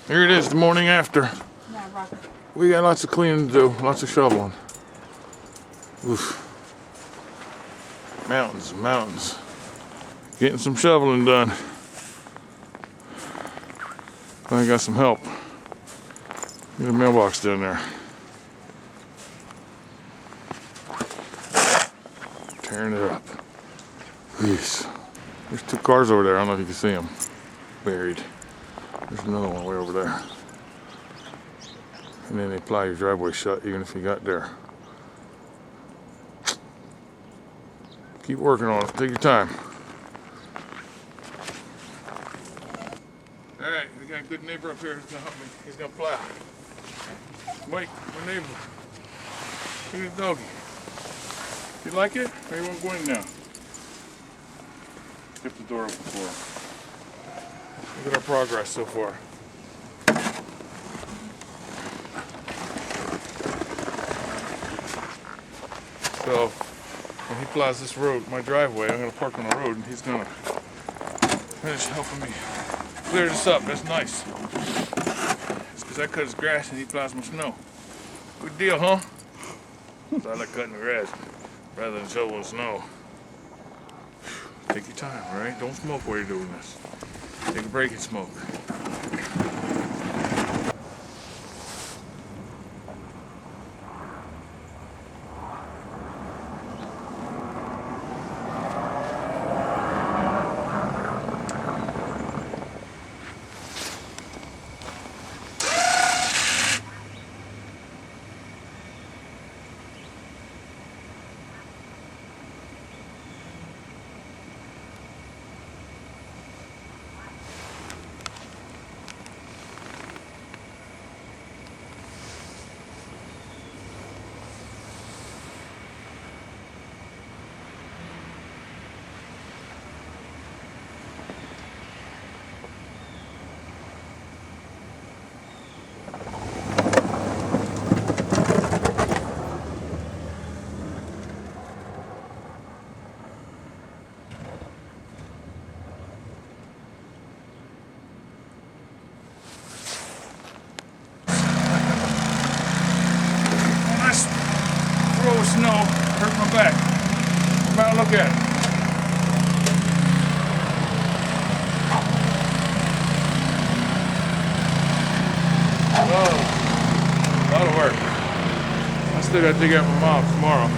Here it is, the morning after. We got lots of cleaning to do, lots of shoveling. Oof. Mountains, mountains. Getting some shoveling done. I got some help. Get a mailbox down there. Tearing it up. Jeez. There's two cars over there. I don't know if you can see them. Buried. There's another one way over there. And then they ply your driveway shut even if you got there. Keep working on it. Take your time. Alright, we got a good neighbor up here who's gonna help me. He's gonna plow. Wait, my neighbor. Look at the doggy. You like it? Or you won't go in now? Keep the door open for him. Look at our progress so far. So, when he plows this road, my driveway, I'm gonna park on the road and he's gonna finish helping me clear this up. That's nice. It's because I cut his grass and he plows my snow. Good deal, huh? So I like cutting the grass rather than shoveling snow. Take your time, all right? Don't smoke while you're doing this. Take a break and smoke. Throw snow, hurt my back. Come out and look at it. Oh, a lot of work. I still gotta dig out my mom tomorrow.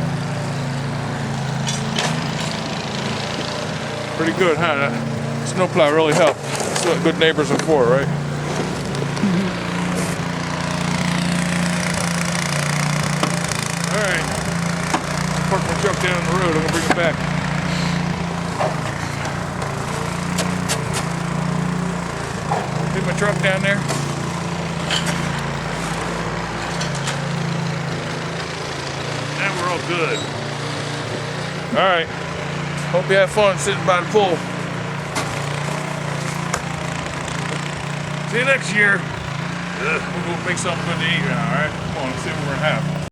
Pretty good, huh? That snowplow really helped. That's what good neighbors are for, right? Alright. Park my truck down the road, I'm gonna bring it back. Leave my truck down there. Now we're all good. Alright. Hope you have fun sitting by the pool. See you next year. We'll go make something good to eat now, alright? Come on, let's see what we're gonna have.